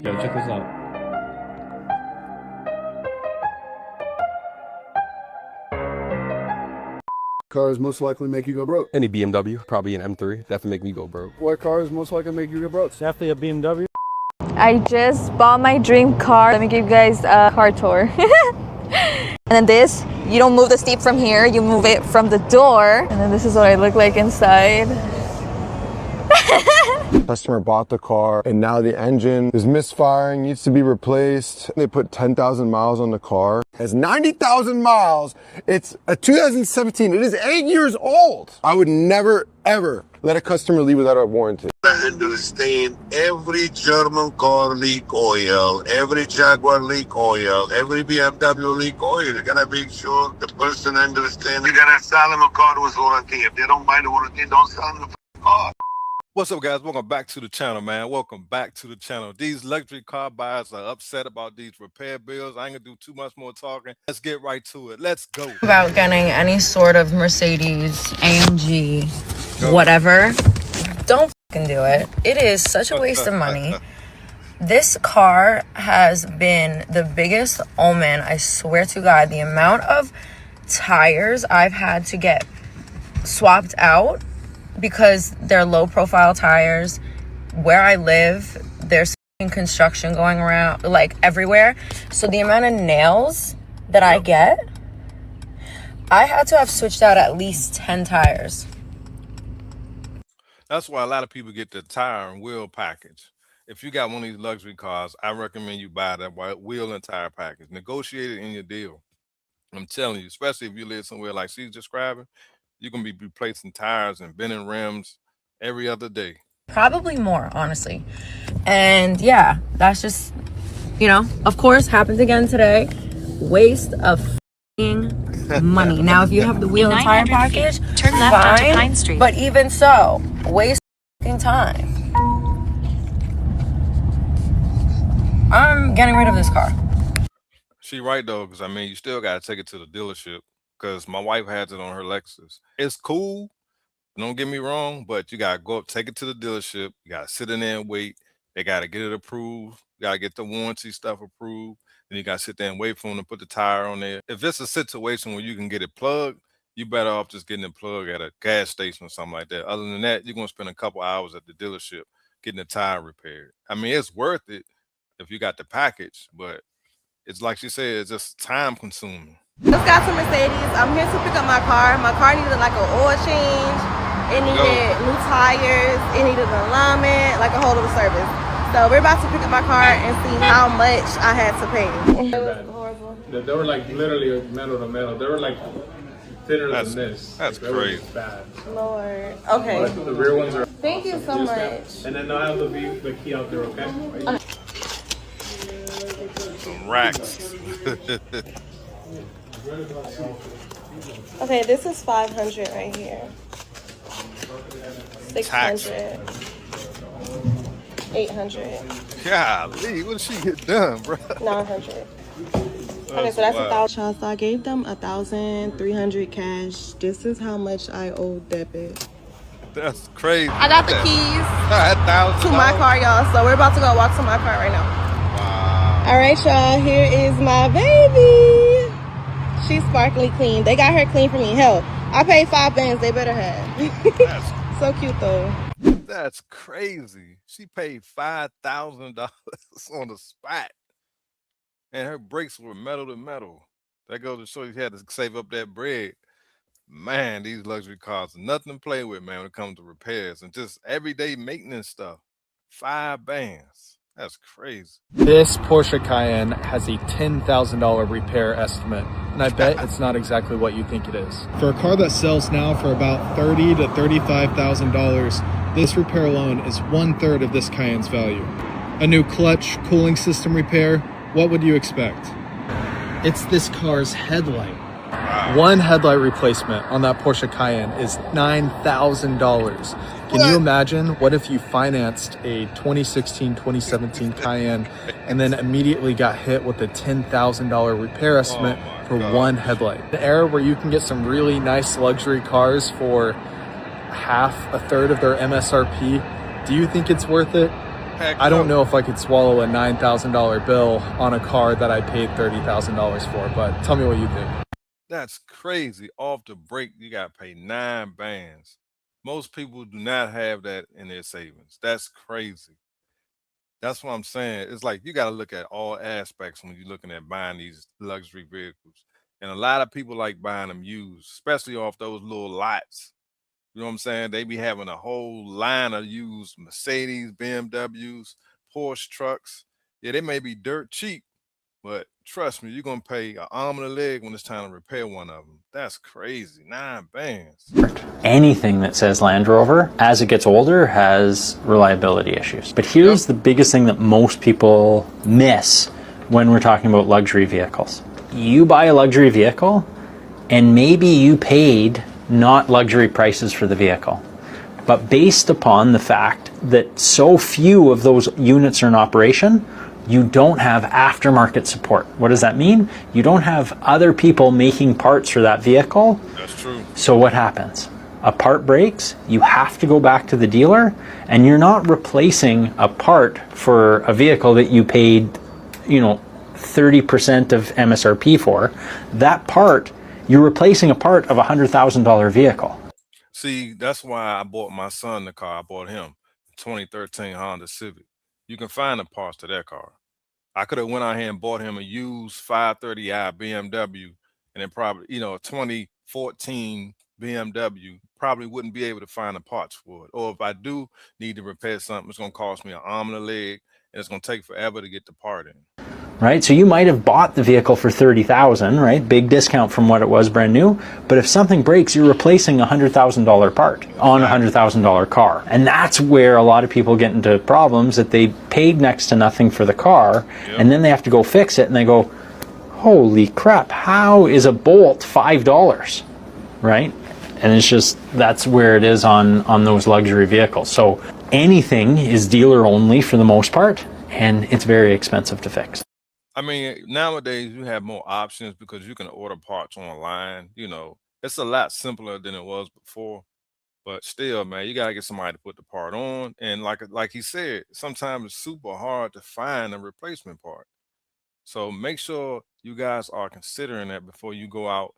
Yo, check this out. Cars most likely make you go broke. Any BMW, probably an M3, definitely make me go broke. What cars most likely make you go broke? Definitely a BMW. I just bought my dream car. Let me give you guys a car tour. And then this, you don't move the seat from here, you move it from the door. And then this is what I look like inside. Customer bought the car and now the engine is misfiring, needs to be replaced. They put 10,000 miles on the car. It has 90,000 miles. It's a 2017. It is 8 years old. I would never, ever let a customer leave without a warranty. I understand every German car leak oil, every Jaguar leak oil, every BMW leak oil. You gotta make sure the person understands. You gotta sell them a car with warranty. If they don't buy the warranty, don't sell them the car. What's up, guys? Welcome back to the channel, man. Welcome back to the channel. These luxury car buyers are upset about these repair bills. I ain't gonna do too much more talking. Let's get right to it. Let's go. About getting any sort of Mercedes, AMG, whatever, don't fucking do it. It is such a waste of money. This car has been the biggest omen, I swear to God. The amount of tires I've had to get swapped out because they're low profile tires. Where I live, there's construction going around like everywhere. So the amount of nails that I get, I had to have switched out at least 10 tires. That's why a lot of people get the tire and wheel package. If you got one of these luxury cars, I recommend you buy that wheel and tire package. Negotiate it in your deal. I'm telling you, especially if you live somewhere like she's describing, you're going to be replacing tires and bending rims every other day. Probably more, honestly. And yeah, that's just, you know, of course, happens again today. Waste of money. Now, if you have the wheel and tire package, turn left onto Pine Street. But even so, waste of time. I'm getting rid of this car. She right, though, because, I mean, you still got to take it to the dealership. Because my wife has it on her Lexus. It's cool, don't get me wrong, but you gotta go up, take it to the dealership. You gotta sit in there and wait. They gotta get it approved. You gotta get the warranty stuff approved. Then you gotta sit there and wait for them to put the tire on there. If it's a situation where you can get it plugged, you better off just getting it plugged at a gas station or something like that. Other than that, you're gonna spend a couple hours at the dealership getting the tire repaired. I mean, it's worth it if you got the package, but it's like she said, it's just time consuming. Just got some Mercedes. I'm here to pick up my car. My car needed like an oil change. It needed new tires. It needed an alignment, like a whole little service. So we're about to pick up my car and see how much I had to pay. It was horrible. They were like literally metal to metal. They were like thinner than this. That's like, crazy. Bad. Lord. Okay. But the rear ones are. Thank you so much. And then they'll have the key out there, okay? Some racks. Okay, this is 500 right here. 600. 800. Golly, what did she get done, bro? 900. Okay, so that's $1,000. So I gave them 1,300 cash. This is how much I owe debit. That's crazy. I got the keys to my car, y'all. So we're about to go walk to my car right now. Wow. All right, y'all. Here is my baby. She's sparkly clean. They got her clean for me. Hell, I paid $5. They better have. That's so cute though. That's crazy. She paid $5,000 on the spot, and her brakes were metal to metal. That goes to show you had to save up that bread. Man, these luxury cars are nothing to play with, man, when it comes to repairs and just everyday maintenance stuff. $5. That's crazy. This Porsche Cayenne has a $10,000 repair estimate, and I bet it's not exactly what you think it is. For a car that sells now for about $30,000 to $35,000, this repair alone is 1/3 of this Cayenne's value. A new clutch, cooling system repair, what would you expect? It's this car's headlight. One headlight replacement on that Porsche Cayenne is $9,000. Can you imagine what if you financed a 2016, 2017 Cayenne and then immediately got hit with a $10,000 repair estimate for one headlight? An era where you can get some really nice luxury cars for half, a third of their MSRP. Do you think it's worth it? Heck I don't no. know if I could swallow a $9,000 bill on a car that I paid $30,000 for, but tell me what you think. That's crazy. Off the break, you got to pay 9 bands. Most people do not have that in their savings. That's crazy. That's what I'm saying. It's like you got to look at all aspects when you're looking at buying these luxury vehicles. And a lot of people like buying them used, especially off those little lots. You know what I'm saying? They be having a whole line of used Mercedes, BMWs, Porsche trucks. Yeah, they may be dirt cheap, but trust me, you're gonna pay an arm and a leg when it's time to repair one of them. That's crazy. 9 bands. Anything that says Land Rover, as it gets older, has reliability issues. But here's the biggest thing that most people miss when we're talking about luxury vehicles. You buy a luxury vehicle, and maybe you paid not luxury prices for the vehicle, but based upon the fact that so few of those units are in operation, you don't have aftermarket support. What does that mean? You don't have other people making parts for that vehicle. That's true. So what happens? A part breaks, you have to go back to the dealer, and you're not replacing a part for a vehicle that you paid, 30% of MSRP for. That part, you're replacing a part of a $100,000 vehicle. See, that's why I bought my son the car. I bought him a 2013 Honda Civic. You can find the parts to that car. I could have went out here and bought him a used 530i BMW, and then probably, a 2014 BMW, probably wouldn't be able to find the parts for it. Or if I do need to repair something, it's going to cost me an arm and a leg, and it's going to take forever to get the part in. Right? So you might have bought the vehicle for $30,000, right? Big discount from what it was brand new. But if something breaks, you're replacing a $100,000 part on a $100,000 car. And that's where a lot of people get into problems, that they paid next to nothing for the car, and then they have to go fix it, and they go, holy crap, how is a bolt $5? Right? And it's just, that's where it is on those luxury vehicles. So anything is dealer only for the most part, and it's very expensive to fix. I mean, nowadays you have more options because you can order parts online. It's a lot simpler than it was before. But still, man, you gotta get somebody to put the part on. And like he said, sometimes it's super hard to find a replacement part. So make sure you guys are considering that before you go out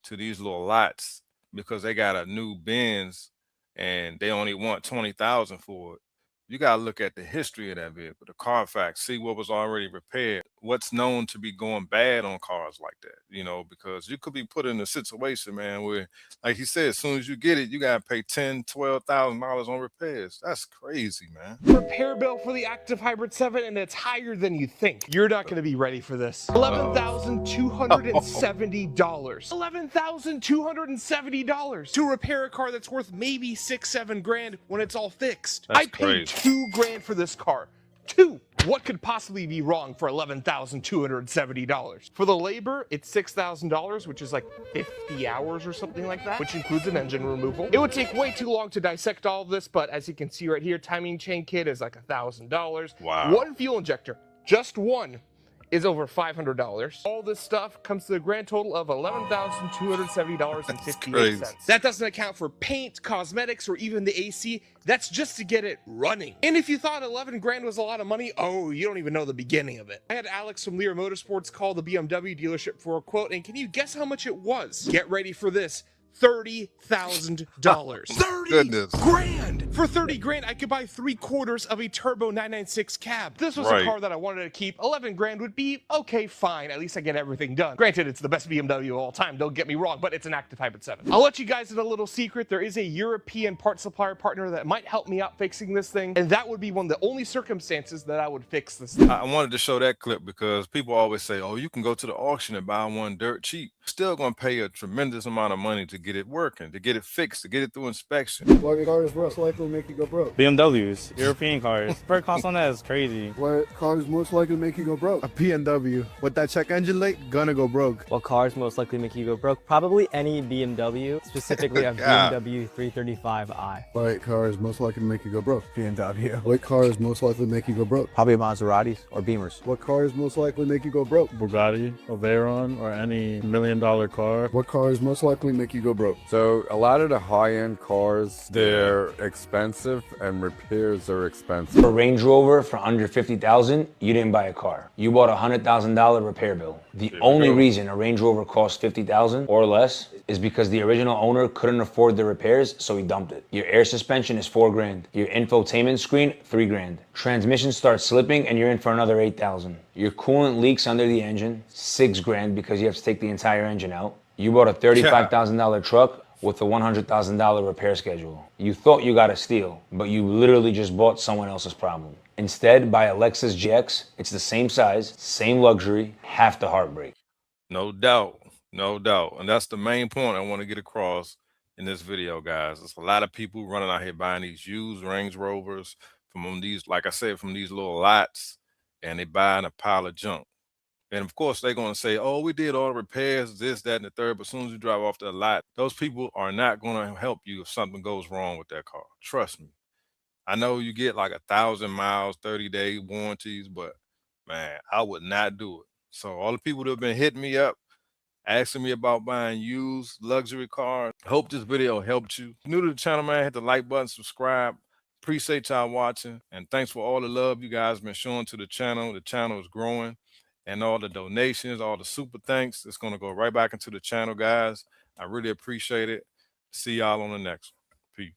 to these little lots, because they got a new Benz and they only want 20,000 for it. You got to look at the history of that vehicle, the Carfax, see what was already repaired, what's known to be going bad on cars like that, because you could be put in a situation, man, where, like he said, as soon as you get it, you got to pay $10,000, $12,000 on repairs. That's crazy, man. Repair bill for the Active Hybrid 7, and it's higher than you think. You're not going to be ready for this. $11,270. $11,270 to repair a car that's worth maybe $6-7 grand when it's all fixed. That's I paid crazy. $2 grand for this car. 2. What could possibly be wrong for $11,270? For the labor, it's $6,000, which is like 50 hours or something like that, which includes an engine removal. It would take way too long to dissect all of this, but as you can see right here, timing chain kit is like $1,000. Wow. One fuel injector, just one, is over $500. All this stuff comes to a grand total of $11,270.58. That doesn't account for paint, cosmetics, or even the AC. That's just to get it running. And if you thought 11 grand was a lot of money, oh, you don't even know the beginning of it. I had Alex from Lear Motorsports call the BMW dealership for a quote, and can you guess how much it was? Get ready for this. $30,000. 30 grand! For 30 grand, I could buy 3/4 of a turbo 996 cab. This was a car that I wanted to keep. 11 grand would be okay, fine. At least I get everything done. Granted, it's the best BMW of all time, don't get me wrong, but it's an Active Hybrid 7. I'll let you guys in a little secret. There is a European part supplier partner that might help me out fixing this thing, and that would be one of the only circumstances that I would fix this thing. I wanted to show that clip because people always say, oh, you can go to the auction and buy one dirt cheap. Still gonna pay a tremendous amount of money to get it working, to get it fixed, to get it through inspection. What car is most likely to make you go broke? BMWs, European cars. Per cost on that is crazy. What car is most likely to make you go broke? A BMW. With that check engine light, gonna go broke. What cars most likely make you go broke? Probably any BMW, specifically a BMW 335i. What car is most likely to make you go broke? BMW. What car is most likely to make you go broke? Probably Maseratis or Beamers. What car is most likely to make you go broke? Bugatti, a Veyron, or any $1 million car. What car is most likely to make you go broke? So a lot of the high-end cars, they're expensive expensive and repairs are expensive. For a Range Rover for under $50,000, you didn't buy a car. You bought a $100,000 repair bill. The only reason a Range Rover costs $50,000 or less is because the original owner couldn't afford the repairs, so he dumped it. Your air suspension is $4,000. Your infotainment screen, $3,000. Transmission starts slipping and you're in for another $8,000. Your coolant leaks under the engine, $6,000 because you have to take the entire engine out. You bought a $35,000 truck with a $100,000 repair schedule. You thought you got a steal, but you literally just bought someone else's problem. Instead, buy a Lexus GX. It's the same size, same luxury, half the heartbreak. No doubt, no doubt. And that's the main point I want to get across in this video, guys. There's a lot of people running out here buying these used Range Rovers from these, like I said, from these little lots, and they buying a pile of junk. And of course, they're going to say, oh, we did all the repairs, this, that, and the third. But as soon as you drive off the lot, those people are not going to help you if something goes wrong with that car. Trust me. I know you get like 1,000 miles, 30-day warranties, but man, I would not do it. So all the people that have been hitting me up, asking me about buying used luxury cars, hope this video helped you. New to the channel, man, hit the like button, subscribe. Appreciate y'all watching. And thanks for all the love you guys been showing to the channel. The channel is growing. And all the donations, all the super thanks, it's going to go right back into the channel, guys. I really appreciate it. See y'all on the next one. Peace.